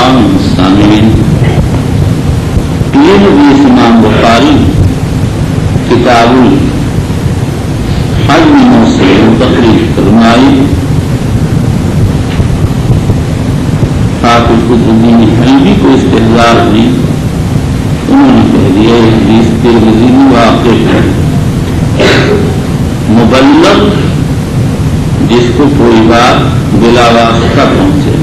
الكرام السامعين، یہ حدیث امام بخاری کتاب الحج میں سے تقریر فرمائی. حافظ قطب الدین حلبی کو استحضار دی، انہوں نے کہہ دیا یہ حدیث ترمذی میں واقع ہے. مبلغ جس کو کوئی بات بلا واسطہ پہنچے،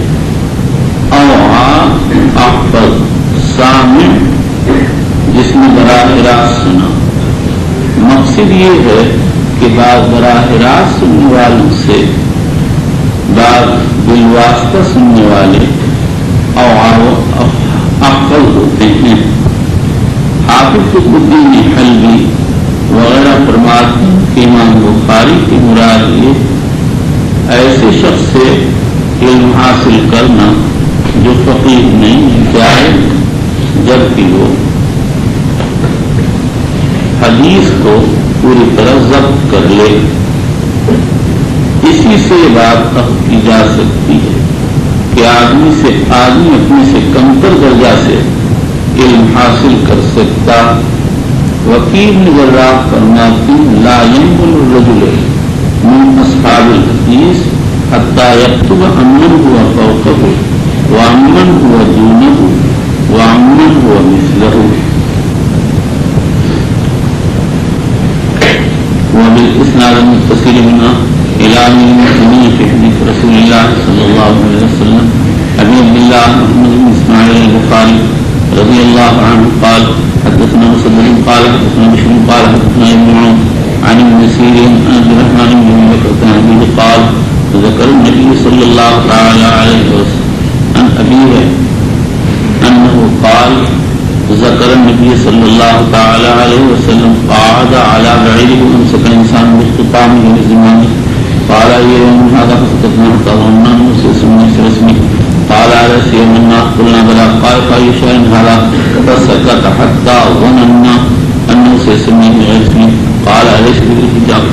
احفظ سامع جس نے براہ راست سنا. مقصد یہ ہے کہ بعض براہ راست سننے والوں سے بعض بالواسطہ سننے والے احفظ ہوتے ہیں. حافظ قطب الدین حلبی وغیرہ فرماتے ہیں کہ امام بخاری کی مراد یہ ایسے شخص سے علم حاصل کرنا جو فقیر نہیں چاہے، جبکہ وہ حدیث کو پوری طرح ضبط کر لے. اسی سے بات تک کی جا سکتی ہے کہ آدمی اپنے سے کمتر درجہ سے علم حاصل کر سکتا. وکیل نے جراح فرماتی لا ينقل الرجل من اصحاب الحدیث حتى يكتب عمن هو فوقه وعمن هو دونه وعمن هو مثله. وبالاسناد المتصل منا الى المسلمين في حديث رسول الله صلى الله عليه وسلم ابي عبد الله محمد بن اسماعيل البخاري رضي الله عنه قال حدثنا مسدد قال حدثنا بشر قال حدثنا ابن عون عن ابن سيرين عن عبد الرحمن بن بكر عن ابيه قال ذكر النبي صلى الله تعالى عليه وسلم عن ابيه انه قال ذكر النبي صلى الله تعالى عليه وسلم قعد على بعيره وامسك الانسان باختطامه لزمانه قال يوم هذا فسقطنا فظننا مسلم اسمه قال على سيما الناس قلنا بلا قال فأي شيء هذا فسكت حتى ظننا أنه سيسميه بغير اسمه قال أليس بالحجاب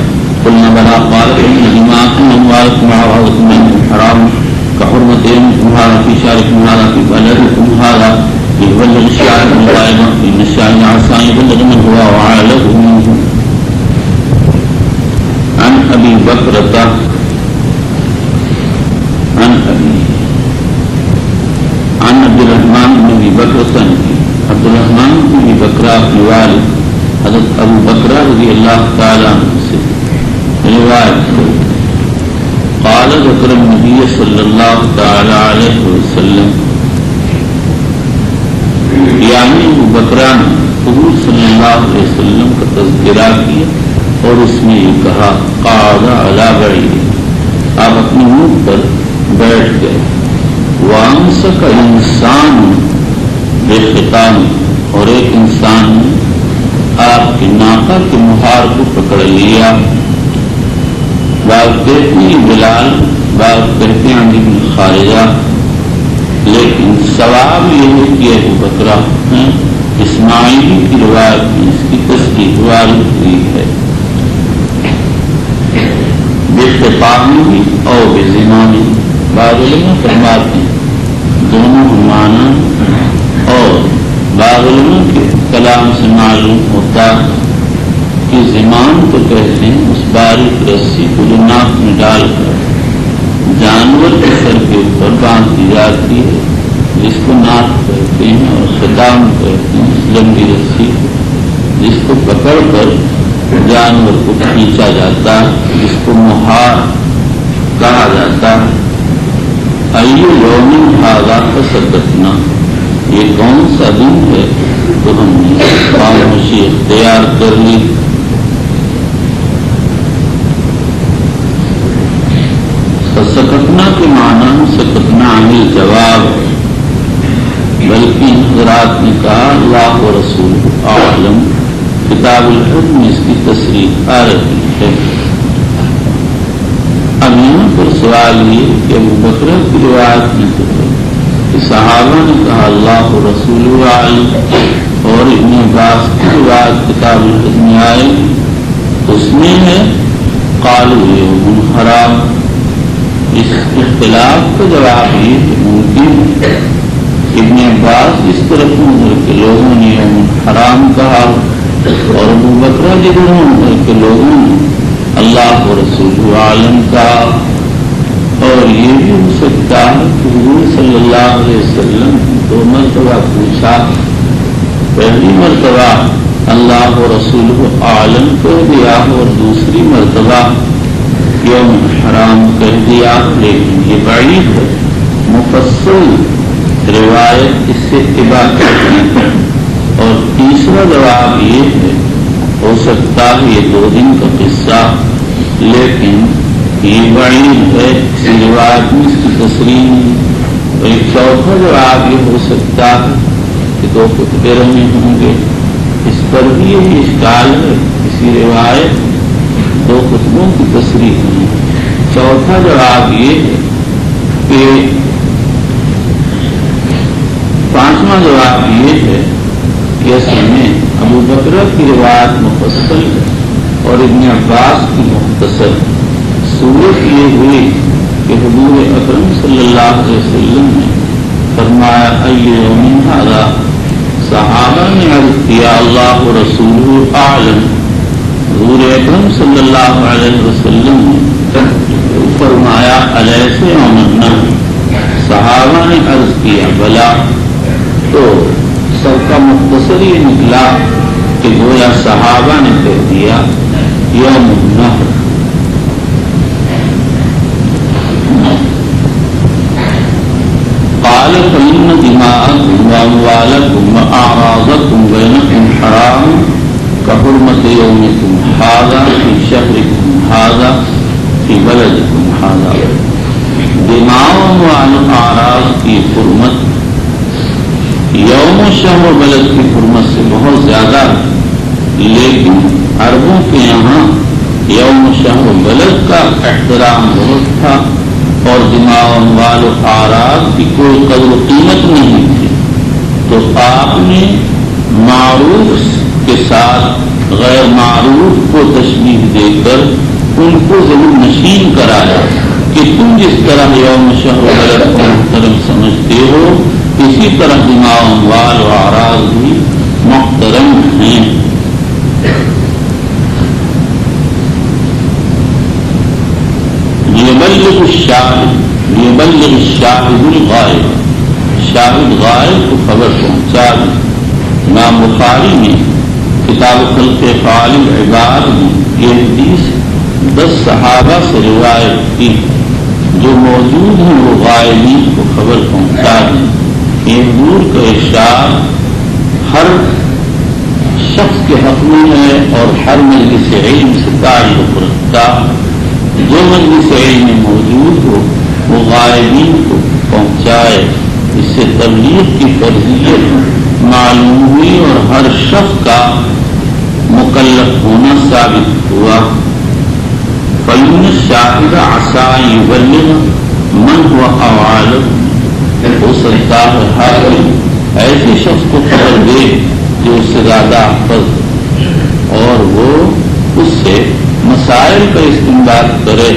قلنا بلا قال إن دماءكم وأموالكم وأعراضكم بينكم حرام كحرمة يومكم هذا في شهركم هذا في بلدكم هذا يبلغ الشاعر الغائب إن الشاعر عسى يبلغ من هو وعاله منه. عن أبي بكرة عن عبد الرحمن بن ابي بکر عبد الرحمن بن ابی بکر کی والد حضرت ابو بکر رضی اللہ تعالی عنہ سے روایت قال ذکر النبی صلی اللہ تعالی علیہ وسلم، یعنی ابو بکر نے حضور صلی اللہ علیہ وسلم کا تذکرہ کیا اور اس میں یہ کہا قعد علی بعیر، آپ اپنی اونٹ پر بیٹھ گئے. وامسک انسان بخطام، اور ایک انسان نے آپ کی ناقہ کے مہار کو پکڑ لیا. بعض کہتے ہیں بلال، بعض کہتے ہیں علی بن خارجہ، لیکن ثواب یہ ہے کہ ابو بکر اسماعیلی کی روایت میں اس کی تصدیق وارد ہوئی ہے. بخطامی اور بزمانی، بعض علماء فرماتے ہیں دونوں معنی، اور بعض علماء کے کلام سے معلوم ہوتا کہ زمان کو کہتے ہیں اس باریک رسی کو جو ناک میں ڈال کر جانور کے سر کے اوپر باندھ دی جاتی ہے، جس کو ناک کہتے ہیں، اور خطام کہتے ہیں اس لمبی رسی جس کو پکڑ کر جانور کو کھینچا جاتا ہے، جس کو مہار کہا جاتا ہے. ایو یوم ھذا فسقطنا، یہ کون سا دن ہے تو ہم نے خاموشی اختیار کر لی. فسقطنا کے معنی سقطنا عن الجواب، بلکہ حضرات نے کہا اللہ و رسول اعلم. کتاب الحج میں اس کی تصریح آ رہی ہے. اب یہاں پر سوال یہ کہ ابو بکر کی روایت میں تو کہ صحابہ نے کہا اللہ و رسول عالم، اور ابن عباس کی روایت کتاب الحج میں آئے اس میں ہے قالوا یوم حرام. اس اختلاف کا جواب یہ ممکن ہے ابن عباس اس طرف نظر کے لوگوں نے یوم حرام کہا اور ابو بکر جدھر نظر کے لوگوں نے اللہ و رسول عالم کہا. اور یہ بھی ہو سکتا ہے کہ حضور صلی اللہ علیہ وسلم دو مرتبہ پوچھا. پہلی مرتبہ اللہ و رسول عالم کہہ دیا اور دوسری مرتبہ یوم حرام کہہ دیا. لیکن یہ بعید ہے، مفصل روایت اس سے اتباع کرتی ہے. اور تیسرا جواب یہ ہے، ہو سکتا ہے یہ 2 دن کا قصہ، لیکن یہ بعید ہے، اسی روایت میں اس کی تصریح نہیں. اور ایک چوتھا جواب یہ ہو سکتا ہے کہ 2 خطبے رہے ہوں گے. اس پر بھی یہ اشکال ہے، اسی روایت 2 خطبوں کی تصریح نہیں. چوتھا جواب یہ ہے کہ پانچواں جواب یہ ہے کہ اصل میں ابو بکر کی روایت مفصل ہے اور ابن عباس کی مختصر. صورت یہ ہوئی کہ حضور اکرم صلی اللہ علیہ وسلم نے فرمایا ایوم ھذا. صحابہ نے عرض کیا اللہ و رسول اعلم. حضور اکرم صلی اللہ علیہ وسلم نے فرمایا الیس یوم النحر. صحابہ نے عرض کیا بلا. تو سب کا مختصر یہ نکلا کہ گویا صحابہ نے کہہ دیا یوم النحر. قال فإن دماءكم وأموالكم وأعراضكم بينكم حرام كحرمة يومكم هذا في شهركم هذا في بلدكم هذا. دماء و اعراض کی حرمت یوم و شہر و بلد کی حرمت سے بہت زیادہ، لیکن عربوں کے یہاں یوم و شہر و بلد کا احترام بہت تھا اور دماء و اموال و اعراض کی کوئی قدر و قیمت نہیں تھی. تو آپ نے معروف کے ساتھ غیر معروف کو تشبیہ دے کر ان کو ضرور نشین کرایا کہ تم جس طرح یوم شہر و بلد کو محترم سمجھتے ہو اسی طرح دماء و اموال و اعراض بھی محترم ہیں. لیبلغ الشاہد الغائب. شاہد غائب کو خبر پہنچا دی. امام بخاری نے کتاب خلق افعال العباد میں یہ حدیث 10 صحابہ سے روایت کی جو موجود ہیں وہ غائبین کو خبر پہنچا دی. یہ حضور کا ارشاد ہر شخص کے حق میں ہے اور ہر مجلس علم سے تعلق رکھتا. جو مجلس علم میں موجود ہو وہ غائبین کو پہنچائے. اس سے تبلیغ کی فرضیت معلوم ہوئی اور ہر شخص کا مکلف ہونا ثابت ہوا. فَإِنَّ الشَّاهِدَ عَسَىٰ يُبَلِّغَ مَنْ هُوَ أَعْلَمُ. ہو سکتا ہے حاکم ایسے شخص کو خبر دے جو اس سے زیادہ حفظ اور وہ اس سے مسائل کا استنباط کرے،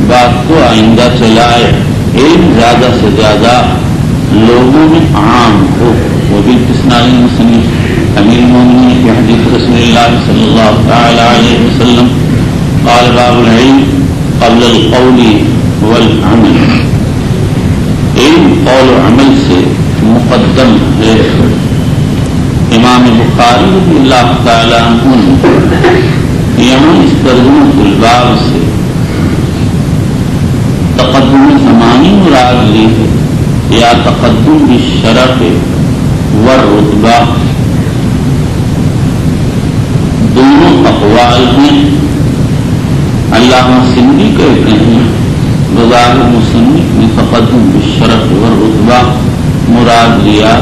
بات کو آئندہ چلائے، علم زیادہ سے زیادہ لوگوں میں عام ہو. وہ بھی اسناد مسلم امیر المومنین کی حدیث رسول اللہ صلی اللہ تعالی علیہ وسلم قال باب العلم قبل القول والعمل. علم قول و عمل سے مقدم ہے. امام بخاری رضی اللہ تعالیٰ عنہ نے یہاں اس ترجمہ الباب سے تقدم زمانی مراد لی ہے یا تقدم بالشرف والرتبہ. دونوں اقوال ہیں. علامہ سندھی کہتے ہیں بظاہر مصنف نے تقدم بالشرف والرتبہ مراد لیا،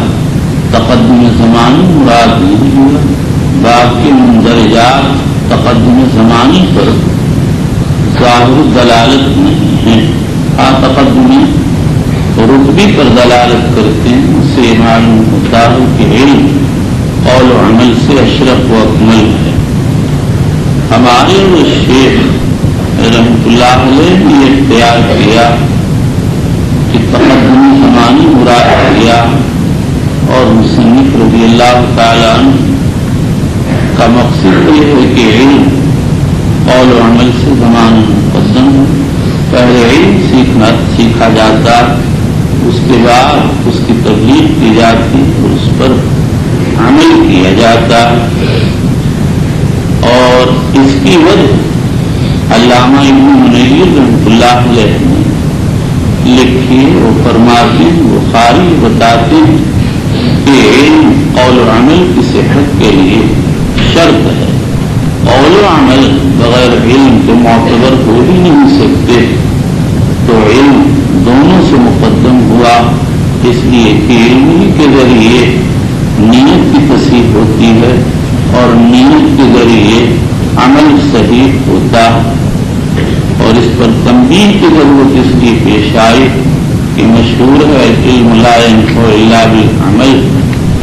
تقدم زمانی مراد نہیں لیا. باقی مندرجات تقدم زمانی پر ظاہر دلالت نہیں ہے. تقدم رتبی پر دلالت کرتے ہیں. اس سے معلوم ہوتا ہے کہ علم قول و عمل سے اشرف و اکمل ہے. ہمارے وہ شیخ رحمۃ اللہ علیہ نے اختیار کیا کہ تقدم زمانی مراد کیا اور مصنف رضی اللہ تعالیٰ عنہ کا مقصد یہ ہے کہ علم قول و عمل سے زمانہ مقدم ہے. پہلے علم سیکھا جاتا، اس کے بعد اس کی تبلیغ کی جاتی اور اس پر عمل کیا جاتا. اور اس کی وجہ علامہ ابن منیر رحمۃ اللہ علیہ نے لکھی. وہ فرماتے ہیں، بخاری بتاتے ہیں کہ علم قول و عمل کی صحت کے لیے شرط ہے. قول و عمل بغیر علم کے معتبر ہو ہی نہیں سکتے. تو علم دونوں سے مقدم ہوا، اس لیے کہ علم ہی کے ذریعے نیت کی تصحیح ہوتی ہے اور نیت کے ذریعے عمل صحیح ہوتا. اور اس پر تنبیہ کی ضرورت اس لیے پیش آئی کہ مشہور ہے علم لا ينفع الا بالعمل.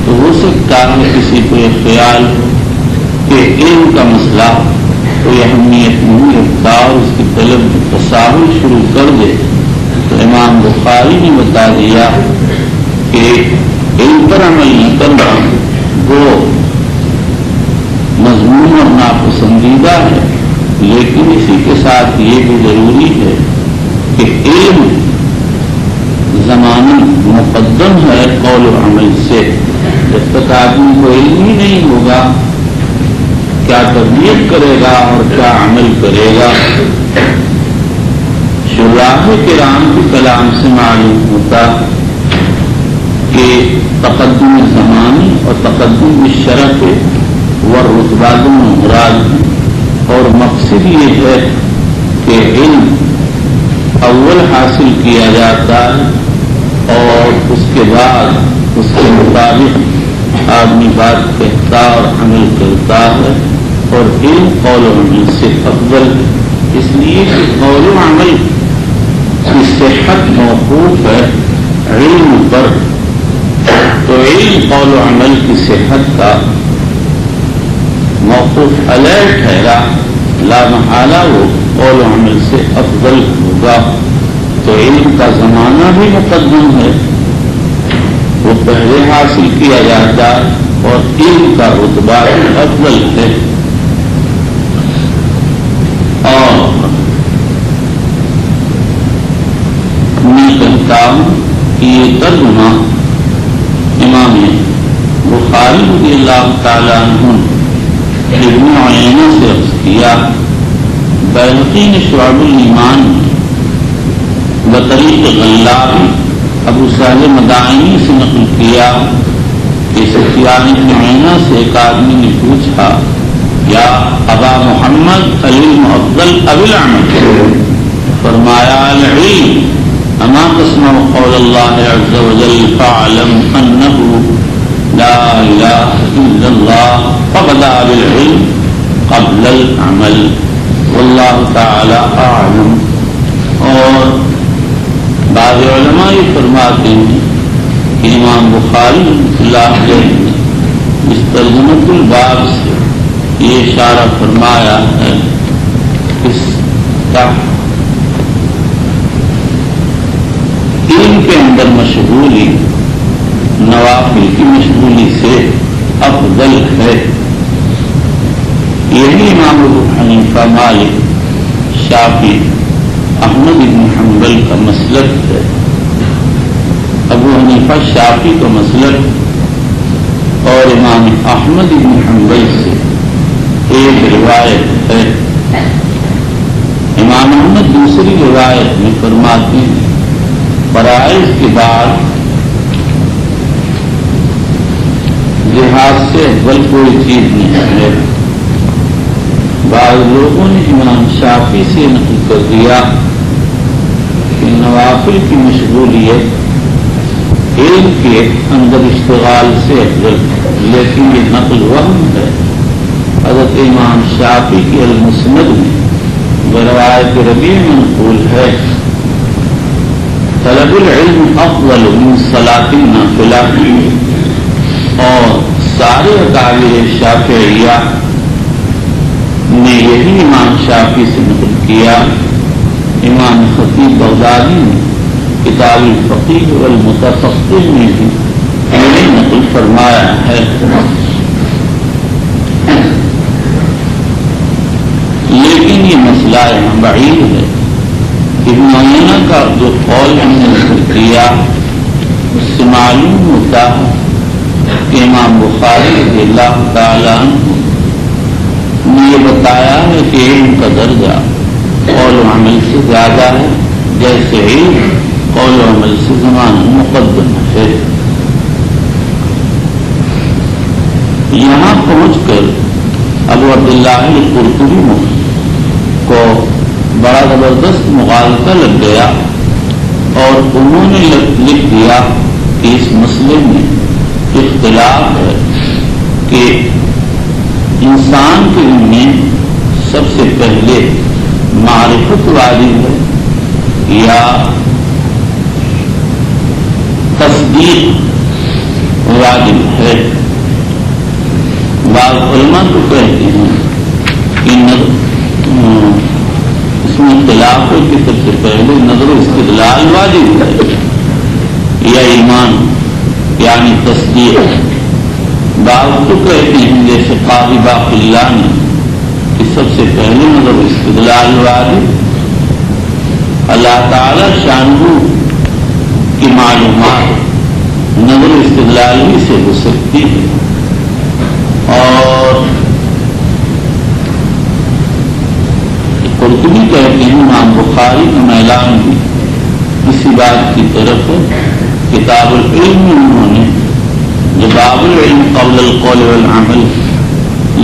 تو ہو سکتا ہے کسی کو یہ خیال ہو کہ علم کا مسئلہ کوئی اہمیت نہیں رکھتا اور اس کی طلب تساہل شروع کر دے. تو امام بخاری نے بتا دیا کہ علم پر عمل نہ کرنا وہ مضمون اور ناپسندیدہ ہے، لیکن اسی کے ساتھ یہ بھی ضروری ہے کہ علم زمانہ مقدم ہے قول و عمل سے. جب تک آدمی کو علم ہی نہیں ہوگا کیا تبلیغ کرے گا اور کیا عمل کرے گا. شراح کرام کے کلام سے معلوم ہوتا کہ تقدم زمانی اور تقدم شرف و رتبات مراد، اور مقصد یہ ہے کہ علم اول حاصل کیا جاتا ہے اور اس کے بعد اس کے مطابق آدمی بات کہتا اور عمل کرتا ہے. اور علم قول و عمل سے افضل، اس لیے کہ قول و عمل کی صحت موقوف ہے علم پر. تو علم قول و عمل کی صحت کا موقوف علیہ ٹھہرا، لا محالہ وہ قول و عمل سے افضل ہوگا. تو علم کا زمانہ بھی مقدم ہے، وہ پہلے حاصل کیا جاتا اور علم کا رتبہ افضل ہے. اور میں کہتا ہوں کہ یہ ترجمہ امام بخاری رضی اللہ تعالیٰ عنہ ابن عینہ سے عرض کیا. بیہقی نے شعب الایمان بطریق غلابی ابو سہل مدائنی سے نقل کیا کہ سفیان بن عینہ سے ایک آدمی نے پوچھا، یا ابا محمد العلم افضل ام العمل؟ فرمایا العلم اما تسمع قول اللہ عز وجل فاعلم انه لا الہ الا اللہ فبدأ بالعلم قبل العمل واللہ تعالی اعلم. اور بعض علماء یہ فرماتے ہیں کہ امام بخاری اللہ علیہ اس ترجمۃ الباب سے یہ اشارہ فرمایا ہے اس کا علم کے اندر مشغولی نوافل کی مشغولی سے افضل ہے. یہی امام ابو حنیفہ، مالک، شافعی، احمد بن حنبل کا مسلک ہے. ابو حنیفہ شافعی کا مسلک اور امام احمد بن حنبل سے ایک روایت ہے. امام احمد دوسری روایت میں فرماتے ہیں فرائض کے بعد جہاد سے افضل کوئی چیز نہیں ہے. بعض لوگوں نے امام شافعی سے نقل کر دیا کہ نوافل کی مشغولیت علم کے اندر اشتغال سے افضل، لیکن یہ نقل وہم ہے. حضرت امام شافعی کی المسند میں بروایت ربیع منقول ہے طلب العلم افضل من صلاۃ النافلہ. اور سارے اکابر شافعیہ نے یہی امام شافعی سے نقل کیا. امام خطیب بغدادی نے کتاب الفقیہ والمتفقہ میں بھی نقل فرمایا ہے. لیکن یہ مسئلہ یہاں بعید ہے. ابن عیینہ کا جو قول ہم نے ذکر کیا اس سے معلوم ہوتا ہے کہ امام بخاری رضی اللہ تعالیٰ نے یہ بتایا ہے کہ علم کا درجہ قول و عمل سے زیادہ ہے، جیسے علم قول و عمل سے زمان مقدم ہے. یہاں پہنچ کر ابو عبداللہ القرطبی کو بڑا زبردست مغالطہ لگ گیا اور انہوں نے لکھ دیا کہ اس مسئلے میں اختلاف ہے کہ انسان کے علم میں سب سے پہلے معرفت واجب ہے یا تصدیق واجب ہے. بعض علماء تو کہتے ہیں کہ اس میں اختلاف ہے کہ سب سے پہلے نظر و استدلال واجب ہے یا ایمان یعنی تصدیق. بعض تو کہتے ہیں جیسے قاضی باقی اللہ نے کہ سب سے پہلے نظر و استدلال واجب. اللہ تعالی شانہ کی معلومات نظر و استدلال ہی سے ہو سکتی ہے. اور قرطبی کہتے ہیں امام بخاری کا میلان بھی اسی بات کی طرف ہے. کتاب العلم میں انہوں نے جو باب العلم قبل القول والعمل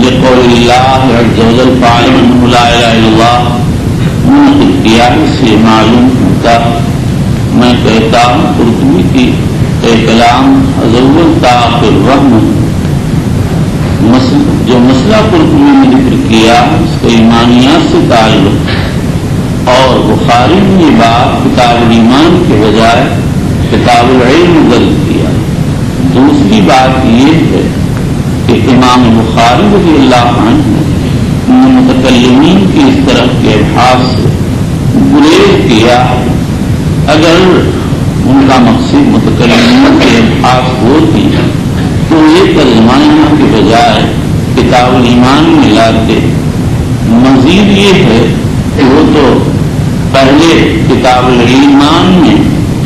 لقول اللہ عز وجل فاعلم انہ لا الہ الا اللہ منعقد کیا. اس سے معلوم ہوتا میں کہتا ہوں قرطبی کی کلام ازول تاخر رحم جو مسئلہ قرطبی نے ذکر کیا اس کا ایمانیات سے تعلق اور بخاری نے یہ بات کتاب الایمان کے بجائے کتاب العلم درج کیا. دوسری بات یہ ہے کہ امام بخاری رضی اللہ عنہ متکلمین کی اس طرح کے ابحاث سے گریز کیا. اگر ان کا مقصد متکلمین کے ابحاث ہوتی تو یہ ترجمانیوں کے بجائے کتاب الایمان میں لاتے. مزید یہ ہے کہ وہ تو پہلے کتاب الایمان میں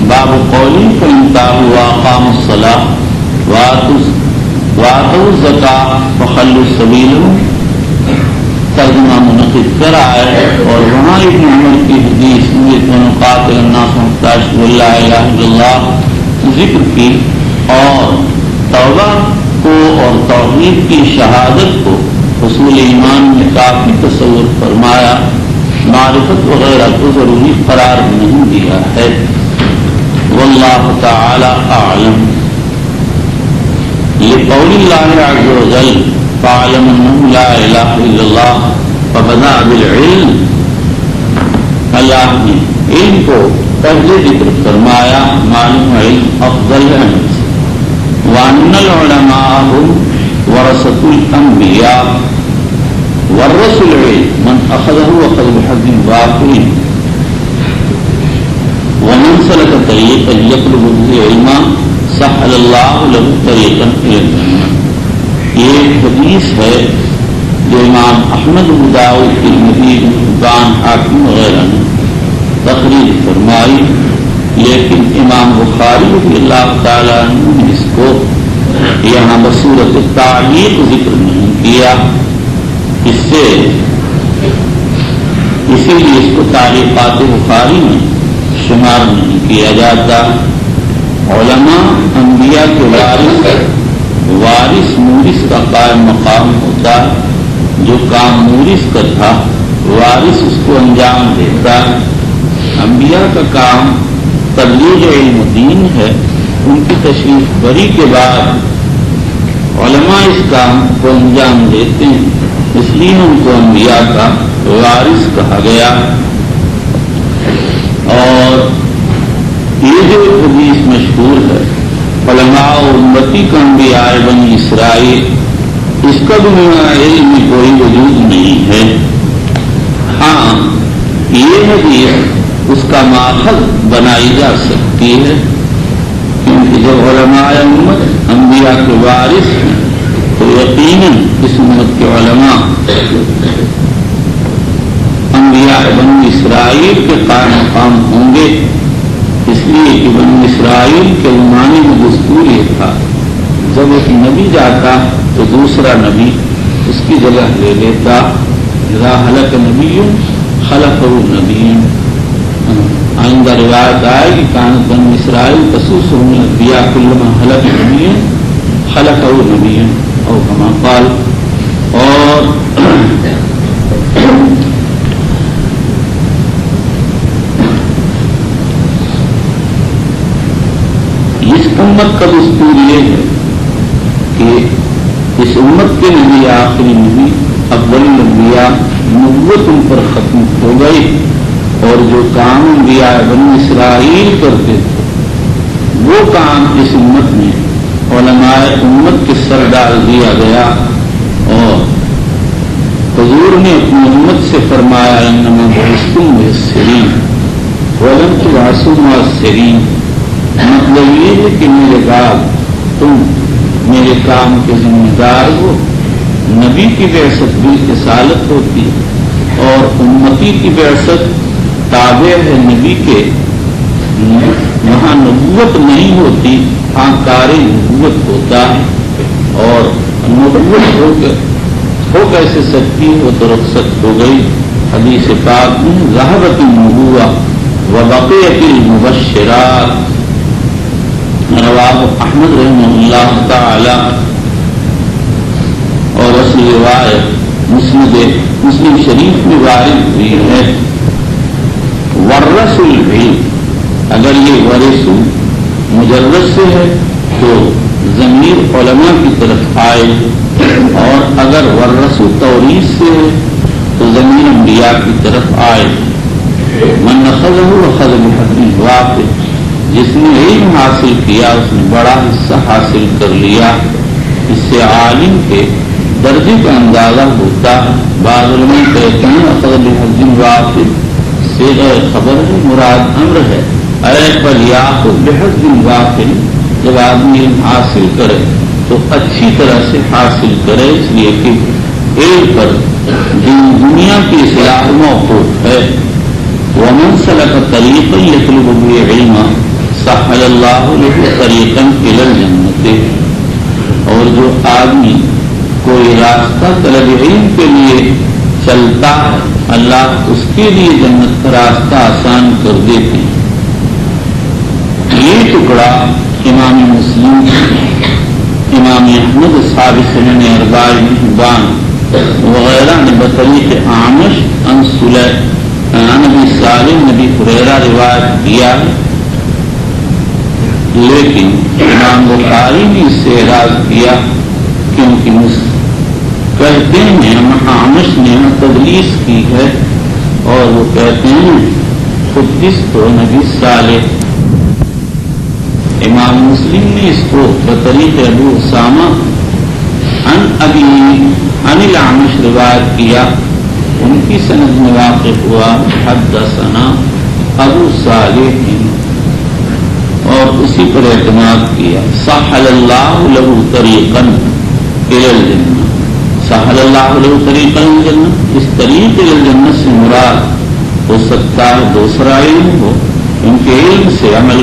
باب قولی فانتہوا واقاموا الصلاۃ وآتوا الزکاۃ وخلوا سبیلہم ترجمہ منعقد کرائے اور وہاں ابن عمر کی حدیث قاتل الناس حتی یشهدوا لا الہ الا اللہ ذکر کی اور توبہ کو اور توحید کی شہادت کو حصول ایمان میں کافی تصور فرمایا. معرفت وغیرہ کو ضروری قرار نہیں دیا ہے. واللہ تعالی اعلم. لقول اللہ عز وجل فاعلم انہ لا الہ الا اللہ فبدأ بالعلم. اللہ نے علم کو پہلے ذکر فرمایا. معلوم علم افضل ہے. وأن العلماء هم ورثة الأنبياء والرسول من أخذه وأخذ بحظ وافر ومن سلك طريقا يطلب به علما سهل الله له طريقا إلى الجنة. یہ حدیث ہے جو امام احمد بن داؤد ترمذی ابن حبان حاکم وغیرہ نے تخریج فرمائی. لیکن امام بخاری رضی اللہ تعالیٰ نے اس کو یہاں بصورت تعلیق ذکر نہیں کیا. اسی لیے اس کو تعلیقات بخاری میں شمار نہیں کیا جاتا. علماء انبیاء کے وارث مورث کا قائم مقام ہوتا. جو کام مورث کا تھا وارث اس کو انجام دیتا. انبیاء کا کام تبلیغ علم دین ہے. ان کی تشریف بری کے بعد علماء اس کام کو انجام دیتے ہیں. اس لیے ان کو انبیاء کا وارث کہا گیا. اور یہ جو حدیث مشہور ہے علماء امتی کا انبیاء بنی اسرائیل، اس کا بھی علم میں کوئی وجود نہیں ہے. ہاں یہ حدیث اس کا ماخذ بنائی جا سکتی ہے کیونکہ جب علماء امت انبیاء کے وارث ہیں تو یقیناً اس امت کے علماء انبیاء بنی اسرائیل کے قائم مقام ہوں گے. اس لیے کہ بنی اسرائیل کے زمانے میں دستور یہ تھا جب ایک نبی جاتا تو دوسرا نبی اس کی جگہ لے لیتا. اذا ہلک نبی خلفہ نبی. آئندہ روایت آئے کہ کانت بنی اسرائیل تسوسهم الانبیاء کلما ہلک نبی خلفہ نبی اور کما قال. اور اس امت کا دستور یہ ہے کہ اس امت کے نبی آخری نبی افضل الانبیاء نبوت ان پر ختم ہو گئی اور جو کام انبیاء بنی اسرائیل کرتے تھے وہ کام اس امت میں علماء امت کے سر ڈال دیا گیا. اور حضور نے اپنی امت سے فرمایا انما بعثتم ميسرین ولم تبعثوا معسرین. مطلب یہ ہے کہ میرے بعد تم میرے کام کے ذمہ دار ہو. نبی کی بعثت بالرسالت ہوتی ہے اور امتی کی بعثت تابع ہے نبی کے. وہاں نبوت نہیں ہوتی, ہاں کار نبوت ہوتا ہے. اور نبوت ہو کیسے سکتی ہو تو رخصت ہو گئی. حدیث پاک میں ذہبت النبوہ وبقیت المبشرات رواہ احمد رحمہ اللہ تعالی. اور اصل روایت مسلم شریف میں وارد ہوئی ہے. ورث العلم, اگر یہ ورث مجرد سے ہے تو ضمیر علماء کی طرف آئے, اور اگر ورث توریث سے ہے تو ضمیر انبیاء کی طرف آئے. من اخذہ اخذ بحظ وافر, جس نے علم حاصل کیا اس نے بڑا حصہ حاصل کر لیا. اس سے عالم کے درجے کا اندازہ ہوتا ہے. بعض علماء کہتے ہیں اخذ بحظ وافر سے خبر ہے, مراد امر ہے. اے فلیاخذ بحظ وافر, جب آدمی علم حاصل کرے تو اچھی طرح سے حاصل کرے, اس لیے کہ علم پر دنیا کی اصلاح موقوف ہے. ومن سلک طریقا یطلب به علما سہل اللہ له طریقا الی الجنۃ. اور جو آدمی کوئی راستہ طلب علم کے لیے چلتا ہے اللہ اس کے لیے جنت کا راستہ آسان کر دیتے ہیں. یہ ٹکڑا امام مسلم, امام احمد صاحب سنن ارباء ابن حبان وغیرہ نے بطریق اعمش عن نبی سالم نبی ہریرہ روایت کیا ہے. لیکن امام بخاری نے اس سے اعراض کیا کیونکہ کہتے ہیں اعمش نے تدلیس کی ہے, اور وہ کہتے ہیں خدیث تو نبی صالح. امام مسلم نے اس کو بطریق ابو اسامہ عن ابی عن الاعمش روایت کیا. ان کی سند میں واقع ہوا حدثنا ابو صالح, اور اسی پر اعتماد کیا. سہل اللہ لہ طریقا الی الجنہ, سہل اللہ لہ طریقا الی الجنہ. اس طریق الی الجنہ سے مراد ہو سکتا ہے دوسرا علم ہو, ان کے علم سے عمل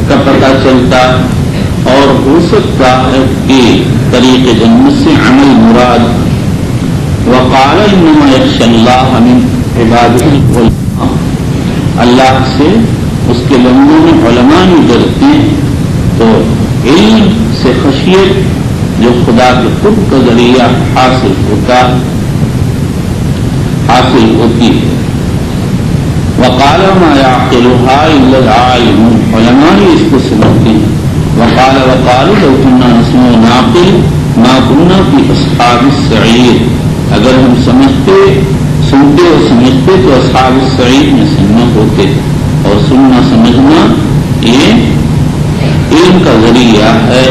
کا پتہ چلتا ہے, اور ہو سکتا ہے کہ طریق جنت سے عمل مراد. وقال انما یخشى اللہ من عبادہ العلماء, اللہ سے اس کے بندوں میں علماء ہی ڈرتے ہیں. تو علم سے خشیت جو خدا کے خود کا ذریعہ حاصل ہوتی ہے. وقال ما يعقلها الا العالمون, علماء ہی اس کو سمجھتے ہیں. وقالوا لو كنا نسمع ونعقل ما كنا في اصحاب السعير, اگر ہم سنتے اور سمجھتے تو اصحاب السعیر میں سے نہ ہوتے. اور سننا سمجھنا یہ علم کا ذریعہ ہے.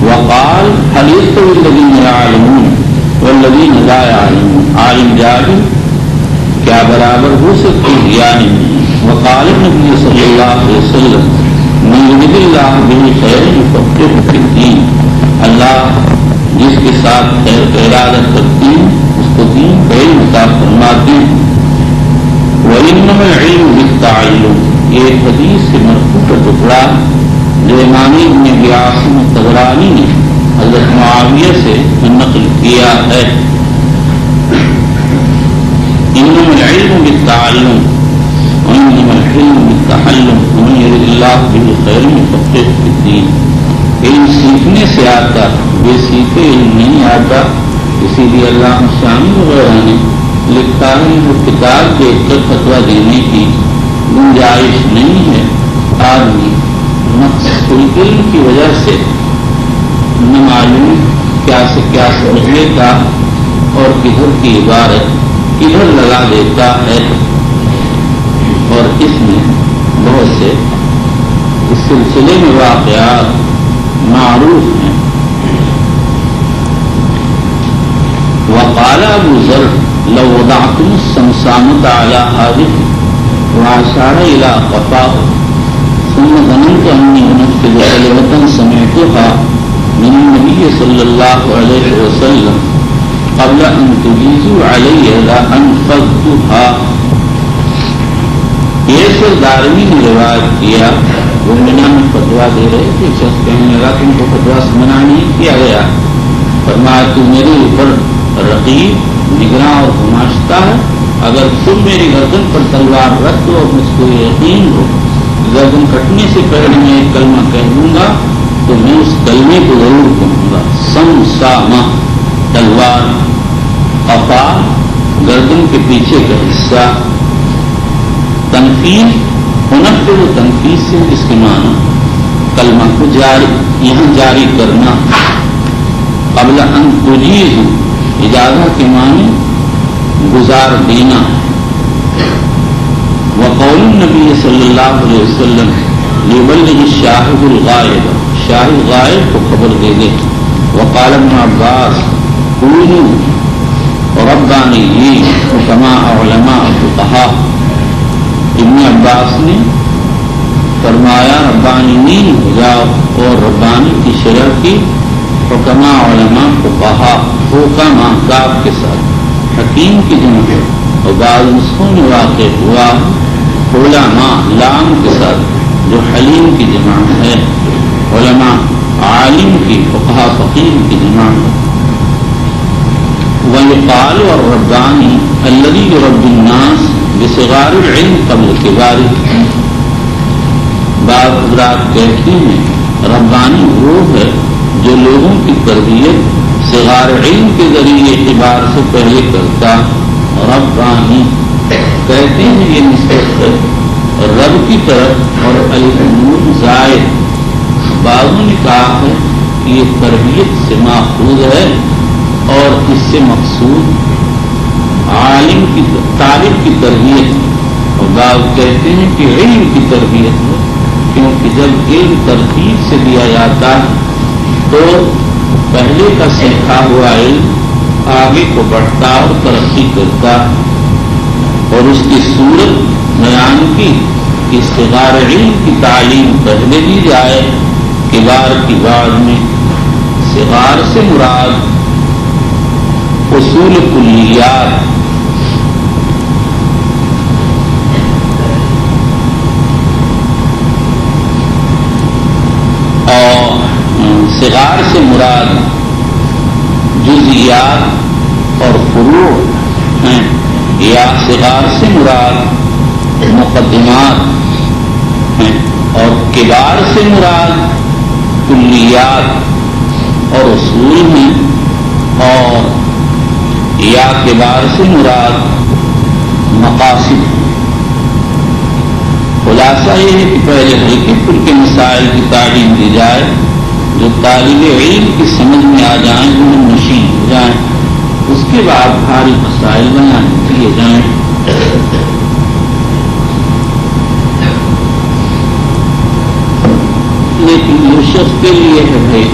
وقال هل يستوي الذين يعلمون والذين لا يعلمون, عالم جاہل کیا برابر ہو سکتے ہیں یا نہیں. وقال النبي صلی اللہ علیہ وسلم من يرد الله به خيرا يفقهه في الدين. اللہ جس کے ساتھ خیر کا ارادہ کرتی ہیں اس کو دین کا علم عطا فرماتے ہیں. وَإِنَّمَا الْعِلْمُ بِالتَّعَلُّمِ، یہ ایک حدیث سے مرفوع کا ٹکڑا جو امام ابن ابی عاصم الطبرانی نے حضرت معاویہ سے نقل کیا ہے. انما العلم بالتعلم وانما الحلم بالتحلم ومن يرد الله به خيرا يفقهه في الدين. علم سیکھنے سے آتا، بے سیکھے علم نہیں آتا. اسی لیے اللہ شامی وغیرہ نے لکھا ہے وہ کتاب دیکھ کر فتویٰ دینے کی گنجائش نہیں ہے. آدمی مقصد علم کی وجہ سے نہ معلوم کیا سے کیا سمجھ لیتا اور کدھر کی عبارت کدھر لگا دیتا ہے. اور اس میں بہت سے اس سلسلے میں واقعات معروف ہیں. وقال ابو ذر لو وضعتم السمسامة على هذه وأشار إلى قفاه ثم ظننت أني أنفذ كلمة سمعتها من النبي صلى الله عليه وسلم قبل أن تجيزوا علي لأنفذتها. یہ سر دارمی نے روایت کیا. وہ مینا میں فتویٰ دے رہے تھے. شخص کہنے لگا تم کو فتویٰ سے منع نہیں کیا گیا. فرمایا تو میرے اوپر رقیب نگراں اور گماشتا ہے. اگر تم میری گردن پر تلوار رکھ دو اور مجھ کو یقین ہو گردن کٹنے سے پہلے میں ایک کلمہ کہہ دوں گا تو میں اس کلمے کو ضرور کہوں گا. سمسامہ تلوار، قفا گردن کے پیچھے کا حصہ. تنفیذ ہنف و تنفیذ سے اس کے معنی کلمہ کو جاری یہاں جاری کرنا. قبل ان تجیز اجازت کے معنی گزار دینا. وقول النبی صلی اللہ علیہ وسلم لیبلغ الشاہد الغائب، شاہد غائب کو خبر دے دے. وقال ابن عباس کونوا ربانیین حکماء علماء فقہاء. ابن عباس نے فرمایا ربانیین ہو جاؤ اور ربانی کی شرح کی حکماء علماء فقہاء. حکماء کاف کے ساتھ حکیم کی جمع ہے اور بعض نسخوں میں واقع ہوا علماء لام کے ساتھ جو حلیم کی جمع ہے. علماء عالم کی، فقہاء فقیر کی جمع ہے. ويقال الرباني الذي يربي الناس بصغار العلم قبل كباره. بعض حضرات کہتے ہیں ربانی وہ ہے جو لوگوں کی تربیت صغار علم کے ذریعے کبار سے پہلے کرتا. ربانی کہتے ہیں یہ نسبت ہے رب کی طرف اور الف نون زائد. بعضوں نے کہا ہے کہ یہ تربیت سے ماخوذ ہے اور اس سے مقصود عالم کی طالب کی تربیت. اور بعض کہتے ہیں کہ علم کی تربیت ہے کیونکہ جب علم ترتیب سے دیا جاتا تو پہلے کا سیکھا ہوا علم آگے کو بڑھتا اور ترقی کرتا. اور اس کی صورت بیان کی کہ صغار علم کی تعلیم پہلے دی جائے کبار کی بعد میں. صغار سے مراد اصول کلیات اور صغار سے مراد جزیات اور فروع ہیں یا صغار سے مراد مقدمات ہیں اور کبار سے مراد کلیات اور اصول ہیں اور یا کبار سے مراد مقاصد. خلاصہ یہ ہے کہ پہلے ہلکے پھلکے مسائل کی تعلیم دی جائے جو طالب علم کی سمجھ میں آ جائیں انہیں نشین ہو جائیں. اس کے بعد بھاری مسائل بیان کیے جائیں. لیکن یہ شخص کے لیے ہے بھائی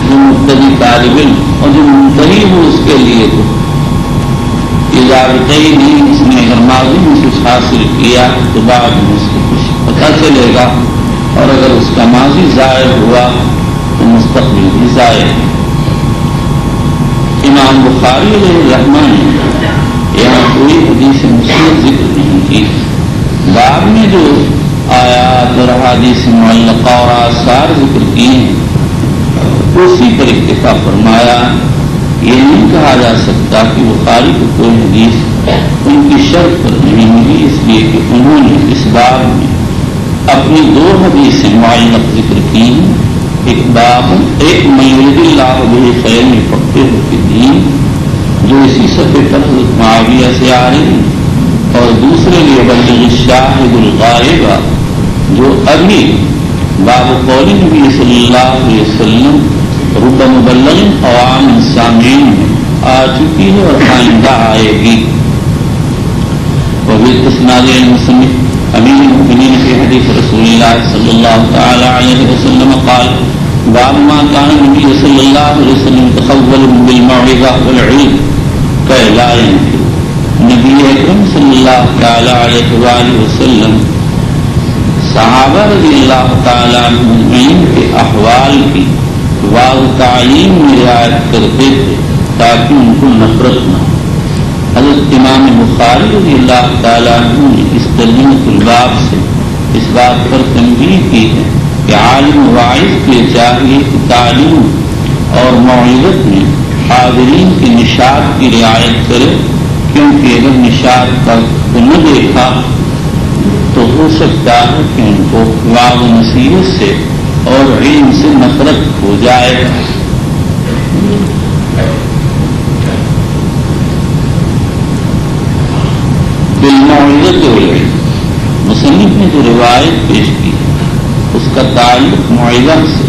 جو مبتدی طالب علم اور جو منتہی ہو اس کے لیے تو یہ ضابطہ ہی نہیں. اس نے اگر ماضی میں کچھ حاصل کیا تو بعد میں اس کو کچھ پتہ چلے گا اور اگر اس کا ماضی ظاہر ہوا تو مستقبل بھی ظاہر ہے۔ امام بخاری علیہ الرحمہ نے یہاں کوئی حدیث مثبت ذکر نہیں کی، بعد میں جو آیات اور حدیث معلقہ اور آثار ذکر کی ہیں اسی پر اکتفا فرمایا۔ یہ نہیں کہا جا سکتا کہ بخاری کو کوئی حدیث ان کی شرط پر نہیں ملی، اس لیے کہ انہوں نے اس باب میں اپنی 2 حدیثیں معلق ذکر کی ہیں۔ ایک من یرد اللہ بہ خیرا یفقہہ فی الدین جو اسی صفحے پر حضرت معاویہ سے آ رہی ہے، اور دوسرے لیبلغ الشاہد الغائب جو ابھی باب قول نبی صلی اللہ علیہ وسلم رب مبلغ عوام سامعین میں آ چکی ہے اور آئندہ آئے گی۔ وبالاسناد المصنف امیر المؤمنین فی حدیث رسول اللہ صلی اللہ تعالی علیہ وسلم قال باب ما كان النبي صلی اللہ علیہ وسلم تخول بالموعظہ والعلم کہ لا ينفر۔ نبی اکرم صلی اللہ تعالی علیہ وآلہ وسلم صحابہ رضی اللہ تعالی عنہم کے احوال کی واضح تعلیم میں رعایت کرتے تھے تاکہ ان کو نفرت نہ ہو۔ حضرت امام بخاری رضی اللہ تعالیٰ عنہ نے اس ترجمۃ الباب سے اس بات پر تنبیہ کی ہے کہ عالم واعظ کے چاہیے کہ تعلیم اور موعظت میں حاضرین کی نشاط کی رعایت کرے، کیونکہ اگر نشاط کا نہ دیکھا تو ہو سکتا ہے کہ ان کو واضح نصیحت سے اور علم سے نفرت ہو جائے۔ بالموعظۃ والعلم، مصنف نے جو روایت پیش کی اس کا تعلق موعظہ سے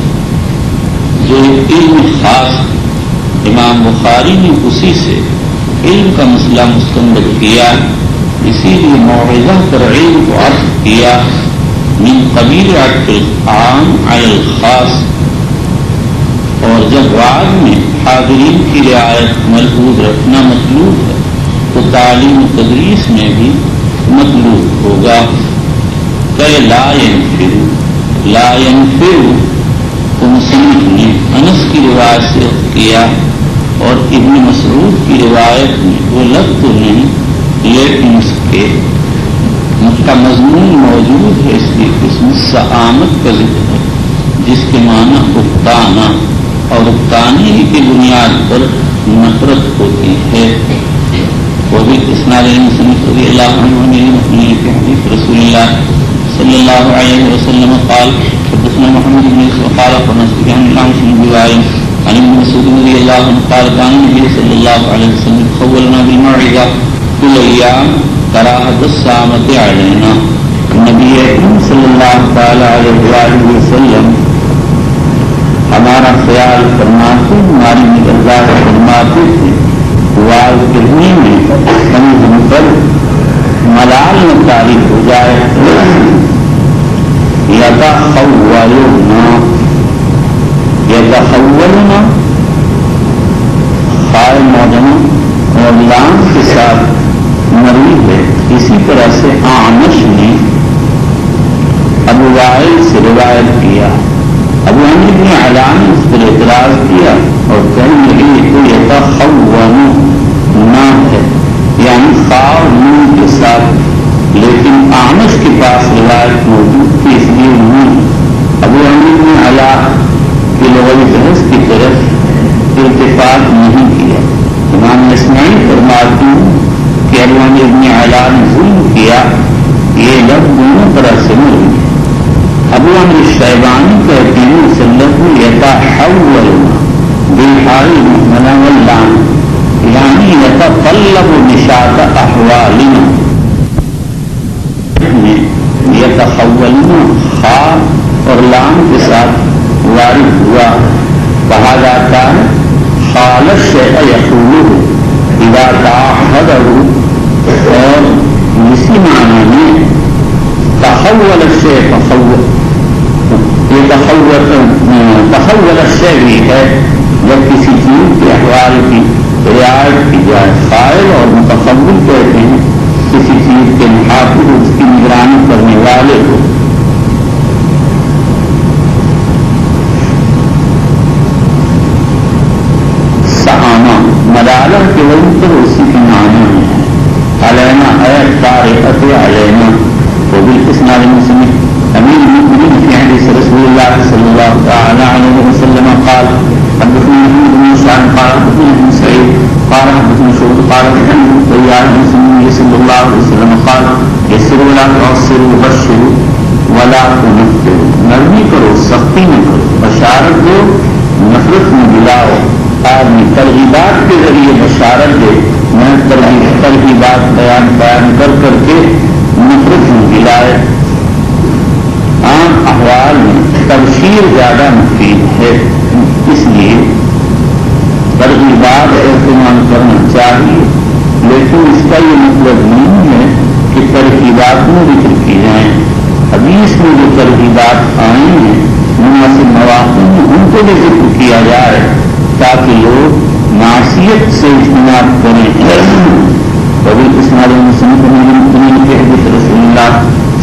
جو ایک علم خاص ہے، امام بخاری نے اسی سے علم کا مسئلہ مستنبط کیا، اسی لیے موعظہ پر علم کو عطف کیا من قبیل عطف العام علی الخاص، اور جب وعظ میں حاضرین کی رعایت ملحوظ رکھنا مطلوب ہے تو تعلیم و تدریس میں بھی مطلوب ہوگا۔ کہ لا ينفر تو مصنف نے انس کی روایت سے رد کیا، اور ابن مسعود کی روایت میں وہ لفظ تو نہیں لیکن اس کے کا مضمون موجود ہے، اس لیے اس میں سعامت کا ذکر ہے جس کے معنی اکتانا، اور اکتانے ہی کی بنیاد پر نفرت ہوتی ہے۔ وہ بھی اسناد المصنف رضی اللہ عنہ نے کہ حدیث رسول اللہ صلی اللہ علیہ وسلم قال حدثنا محمد بن اسحاق قال فنسبه عن الأعمش بن وائل عن ابن مسعود رضی اللہ عنہ قال كان النبي صلی اللہ علیہ وسلم خولنا بالموعظة كل أيام كراهة الصامت علينا۔ نبی اکرم صلی اللہ تعالی علیہ وآلہ وسلم ہمارا خیال فرماتے، ہماری نگہداشت فرماتے تھے، واعظ کرنے میں کمی ہم پر ملال نہ طاری ہو جائے۔ یتخولنا خائر موجمہ اور لام کے ساتھ مروی ہے، اسی طرح سے اعمش نے ابو وائل سے روایت کیا، ابو عمرو بن علا نے اس پر اعتراض کیا اور کہنے لگے کہ یتخون نہ ہے یعنی خاء نون کے ساتھ، لیکن اعمش کے پاس روایت موجود تھی، اس لیے انہوں نے ابو عمرو بن علا کی لغوی بحث کی طرف التفات نہیں کیا۔ امام اسماعیل فرماتے ہیں کہ ابو عمرو بن علا نے ظلم کیا، یہ لفظ دونوں طرح سے مروی ہے۔ ابو عمرو الشیبانی کہتے ہیں سلف یتحولنا بالحال المحملہ واللام یعنی یتطلب نشاط احوالنا، یتخولنا خاء اور لام کے ساتھ وارد ہوا، کہا جاتا ہے خال الشیء یخولہ اذا تعاہدہ، اور اسی معنی میں تخول الشیء تخول الشیء بھی ہے جب کسی چیز کے احوال کی رعایت کی جائے، فاعل اور متخول کہتے ہیں کسی چیز کے محافظ اس کی نگرانی کرنے والے کو۔ النبي صلى الله عليه وسلم قال يسروا ولا تعسروا وبشروا ولا تنفروا. نرمی کرو سختی نہ کرو، بشارت دو نفرت میں دلاؤ. آدمی ترغیبات کے ذریعے بشارت دے، میں ترغیبات بیان کر کے نفرت میں دلائے. عام احوال میں تبشیر زیادہ مفید ہے، اس لیے ترغیبات استعمال کرنا چاہیے، لیکن اس کا یہ مطلب نہیں ہے کہ ترغیبات میں ذکر کی جائیں. حدیث میں جو ترغیبات آئی ہیں مناسب مواقع میں ان کو بھی ذکر کیا جائے تاکہ لوگ معصیت سے اجتناب کریں. کبھی اسماعیل مسلم کے حدیث رسول اللہ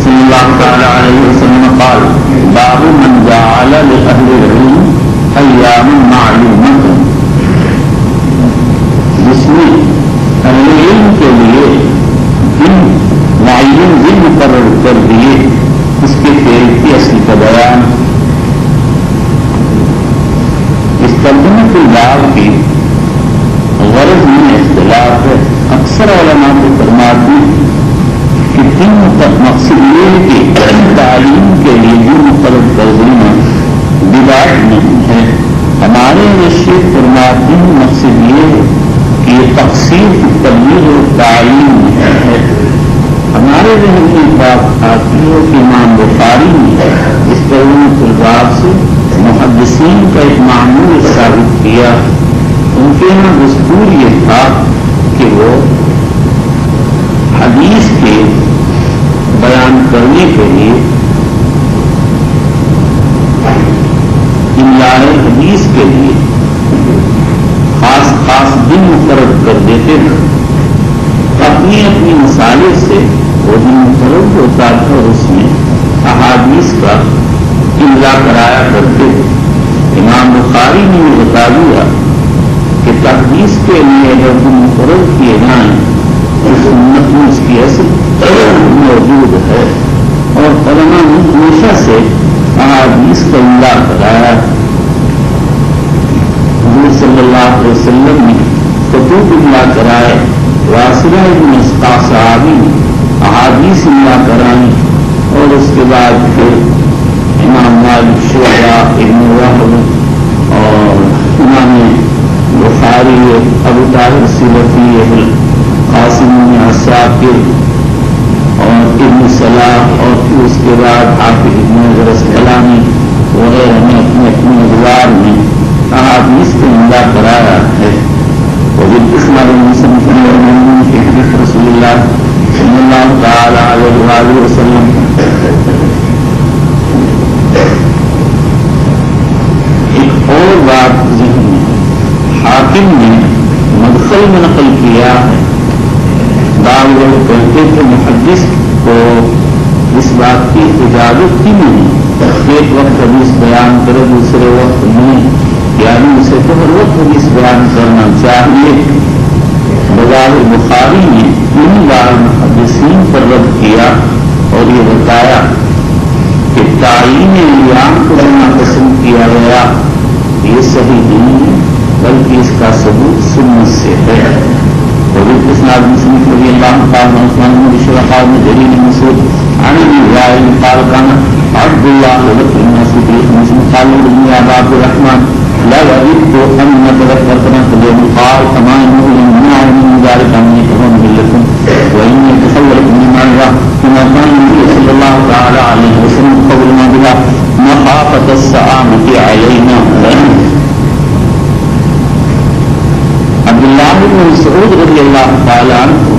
صلی اللہ تعالی علیہ وسلم قال باب من جعل لأهل العلم ایاما معلومۃ، جس میں اہل علم کے لیے دن معین دن مقرر کر دیے، اس کے فعل کی اصل کا بیان. اس ترجمہ کے باب کی غرض میں اختلاف ہے. اکثر علماء کو فرماتے ہیں کہ دن مقصد یہ کہ تعلیم کے لیے دن مقرر کر دینا بدعت نہیں ہے. ہمارے نشے فرماتے ہیں مقصد یہ ہے کہ یہ تقسیم کی تبلیغ و تعلیم ہے. ہمارے ذہن میں بات آتی ہے کہ امام بخاری نے اس ترجمہ کے باب سے محدثین کا ایک معمول ثابت کیا. ان کے یہاں دستور یہ تھا کہ وہ حدیث کے بیان کرنے کے لیے املائے حدیث کے لیے خاص خاص دن مقرر کر دیتے تھے. اپنی اپنی مسالے سے وہ دن مقرر ہوتا تھا اور اس میں احادیث کا املا کرایا کرتے تھے. امام بخاری نے یہ بتا دیا کہ تحدیث کے لیے اگر دن مقرر کیے جائیں تو سنت میں اس کی اصل موجود ہے، اور علماء نے ہمیشہ سے احادیث کا املا کرایا. حضور صلی اللہ علیہ وسلم نے خطوط املا کرائے، واسطہ ابن اسقاء صحابی نے احادیث املا کرائیں، اور اس کے بعد پھر امام مالک، شعبہ، ابن وہب اور امام بخاری، ابو طاہر سلفی، قاسم بن عساکر اور ابن صلاح، اور پھر اس کے بعد حافظ ابن حجر اسقلانی وغیرہ نے اپنے اپنے ادوار میں احادیث کو املا کرایا ہے. اسماعیل مسلم کے حدیث رسول اللہ صلی اللہ تعالی علیہ وسلم ایک اور بات ذہن میں حاکم نے مدخل میں نقل کیا ہے. بعض لوگ کہتے کہ محدث کو اس بات کی اجازت کی نہیں ایک وقت حدیث بیان کرے دوسرے وقت نہیں، یعنی اسے تو ہر وقت حدیث بیان کرنا چاہیے. بظاہر بخاری نے ان بار محدثین پر رد کیا اور یہ بتایا کہ تعین ایام کو جمع پسند کیا گیا یہ صحیح نہیں ہے، بلکہ اس کا ثبوت سنت سے ہے. اسناد مسلم رضی اللہ تعالی عثمان بن شرحال میں جلیل مسعود عن ابن وائل قال كان عبد الله وبكر الناصر مسلم قال لي عبد الرحمن لا وددت ان نتذكرنا في اليوم قال كما انه يمنع من ذلك ان يكون لكم وان يتخولكم مما جاء كما كان النبي صلى الله تعالى عليه وسلم قولنا بها مخافه السآمة علينا. عبداللہ بن مسعود رضی اللہ تعالیٰ عنہ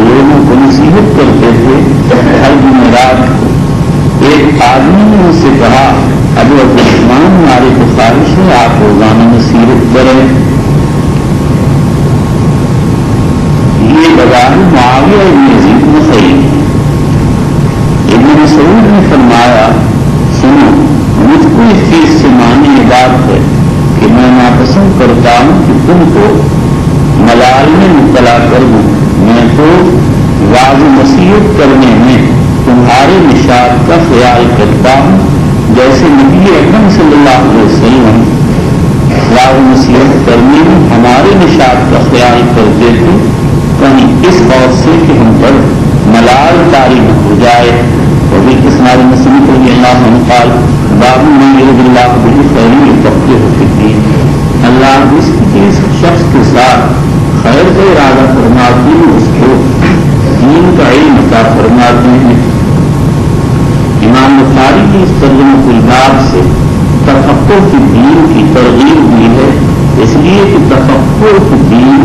لوگوں کو نصیحت کرتے تھے. ہر جمعرات ایک آدمی نے ان سے کہا ابو عبدالرحمن ہماری خواہش ہے آپ روزانہ نصیحت کریں. یہ بظاہر معاویہ ابن یزید نخعی. ابن مسعود نے فرمایا سنو مجھ کو اس چیز سے معنی یہ بات ہے کہ میں ناپسند کرتا ہوں کہ تم کو ملال میں مبتلا کر دوں. میں تو واضح نصیحت کرنے میں تمہارے نشاط کا خیال کرتا ہوں جیسے نبی اکرم صلی اللہ علیہ وسلم واضح نصیحت کرنے میں ہمارے نشاط کا خیال کرتے تھے. کہیں اس سے کہ ہم پر ملال طاری نہ ہو جائے. وبالاسناد مسلم رضی اللہ عنہ قال باب من یرید اللہ به خیر یفقهه فی الدین. اللہ جس شخص کے ساتھ خیر کا ارادہ فرماتے ہیں اس کو دین کا علم عطا فرماتے ہیں. امام بخاری کی اس ترجمہ الباب سے تفقہ فی الدین کی ترغیب دی ہے، اس لیے کہ تفقہ فی الدین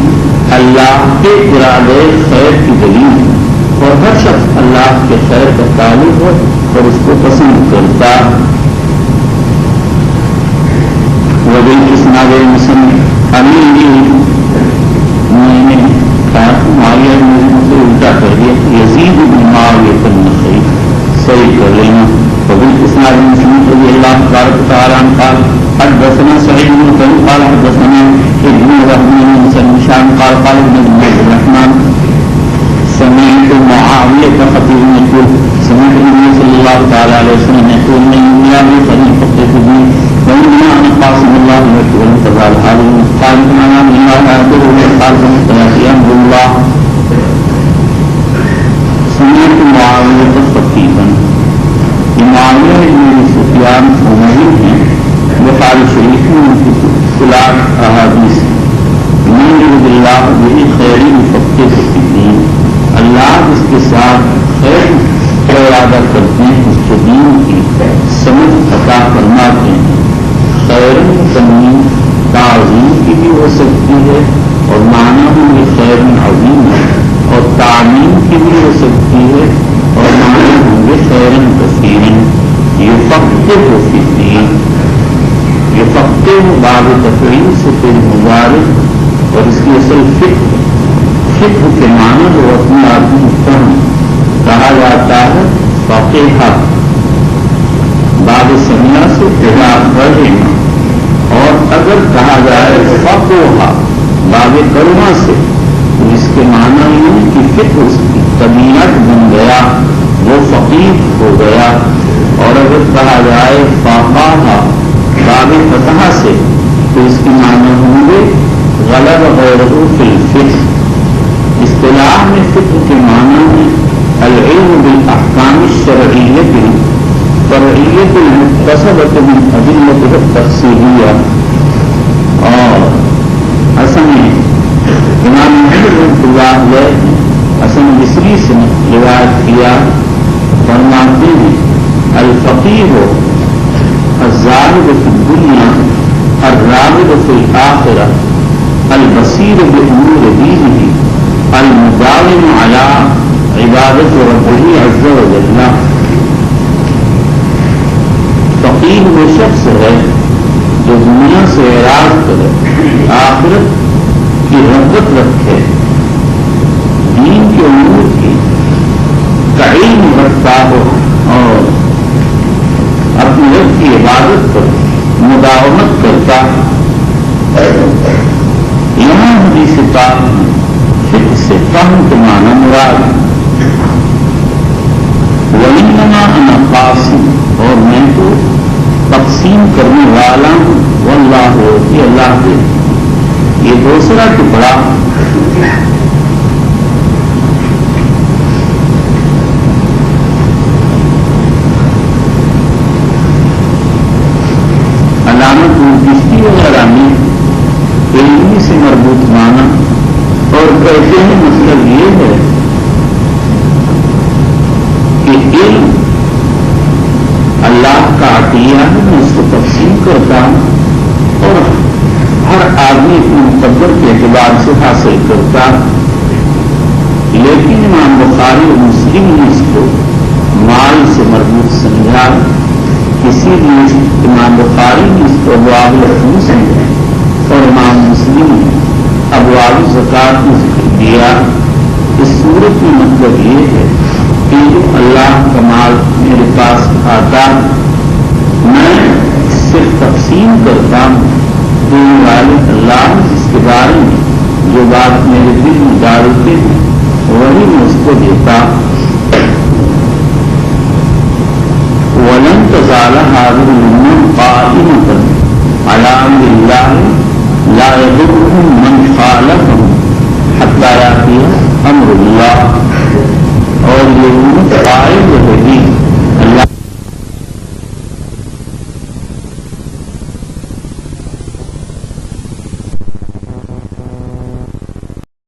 اللہ کے ارادے خیر کی دلیل ہے اور ہر شخص اللہ کے خیر کا تعلق ہے اور اس کو پسند کرتا. وبالاسناد مسلم امین میں نے معاویہ نے الٹا کر دیا یزید بن معاویہ النخعی صحیح کر لینا. وبالاسناد مسلم رضی اللہ تعالی عنہ قال حدثنا سعيد بن طلق قال حدثنا ابن وهب بن سلمان قال قال ابن عبد الرحمن سمعت معاوية خطيب يقول سمعت النبي صلى الله تعالى عليه وسلم يقول من يملأ فليفقه في الدين ومن أن قاسم الله وجهه وانتظر حاله قال كما من الله يعبده قال فمتلاقي أمر الله. سمعت معاوية خطيبا. معاویہ بن سفیان اموی ہیں، بخاری شریف میں ان کی خلاف احادیث من یرید اللہ به خیر یفقهه فی الدین. اللہ جس کے ساتھ خیر کا ارادہ کرتے ہیں اس کو دین کی سمجھ عطا فرماتے ہیں. خیر تنوین تعظیم کی بھی ہو سکتی ہے اور معنی میں خیر عظیم ہے، اور تعمیم کی بھی ہو سکتی ہے اور معنی ہوں گے خیر کثیر. یفقهه فی الدین، یفقهه باب تفعیل سے پھر مضارع اور اس کی اصل فقہ کے معنی جو اپنے آدمی فہم کہا جاتا ہے. فقیہ باب سمیا سے خلاف پڑھنا، اور اگر کہا جائے فقوہ باب کلمہ سے جس کے معنی یہ کہ فقہ اس کی طبیعت بن گیا، وہ فقیہ ہو گیا. اور اگر کہا جائے فقاہہ باب فتح سے تو اس کی معنی ہوں گے غلب غیرہ فی الفقہ. اصطلاح میں فقہ کے معنی میں العلم بالاحکام الشرعیۃ فرعیۃ المکتسبۃ من ادلۃ التفصیلیہ. اور حسن امام محمد رحمۃ اللہ علیہ حسن بصری سے روایت کیا، فرماتے ہیں الفقیہ الزاہد فی الدنیا الراغب فی الآخرہ البصیر بامور دینہ المداوم علی عبادت ربہ عز وجل. فقیہ وہ شخص ہے جو دنیا سے اعراض کرے، آخرت کی رغبت رکھے، دین کے امور کی کا علم رکھتا ہو اور اپنے رب کی عبادت پر مداومت کرتا. یہاں حدیث پاک فقہ سے فہم کے معنی مراد وَإِنَّمَا أَنَا قَاسِمٌ، اور میں تو تقسیم کرنے والا ہوں. واللہ کہ اللہ کے یہ دوسرا ٹکڑا علامت کشتی وغیرہ میں علمی سے مربوط مانا، اور کہتے ہیں مطلب یہ ہے کہ علم اللہ کا عطیہ ہے، میں اس کو تقسیم کرتا ہوں اور ہر آدمی اپنے مقدر کے اعتبار سے حاصل کرتا. لیکن امام بخاری اور مسلم نے اس کو مال سے مربوط سمجھا، اسی لیے امام بخاری نے اس کو ابواب الرحم سمجھا اور امام مسلم نے ابواب زکات میں ذکر دیا. اس صورت میں مطلب یہ ہے کہ جو اللہ کا مال میرے پاس آتا میں صرف تقسیم کرتا ہوں، دینے والے اللہ جس کے بارے میں جو بات میرے دل میں ڈالتے ہیں وہی میں اس کو دیتا. وَلَن تَزَالَ هَٰذِهِ الْأُمَّةُ قَائِمَةً عَلَىٰ أَمْرِ اللَّهِ لَا يَضُرُّهُم مَّنْ خَالَفَهُم حَتَّىٰ يَأْتِيَ امر اللہ، اور یہ قائم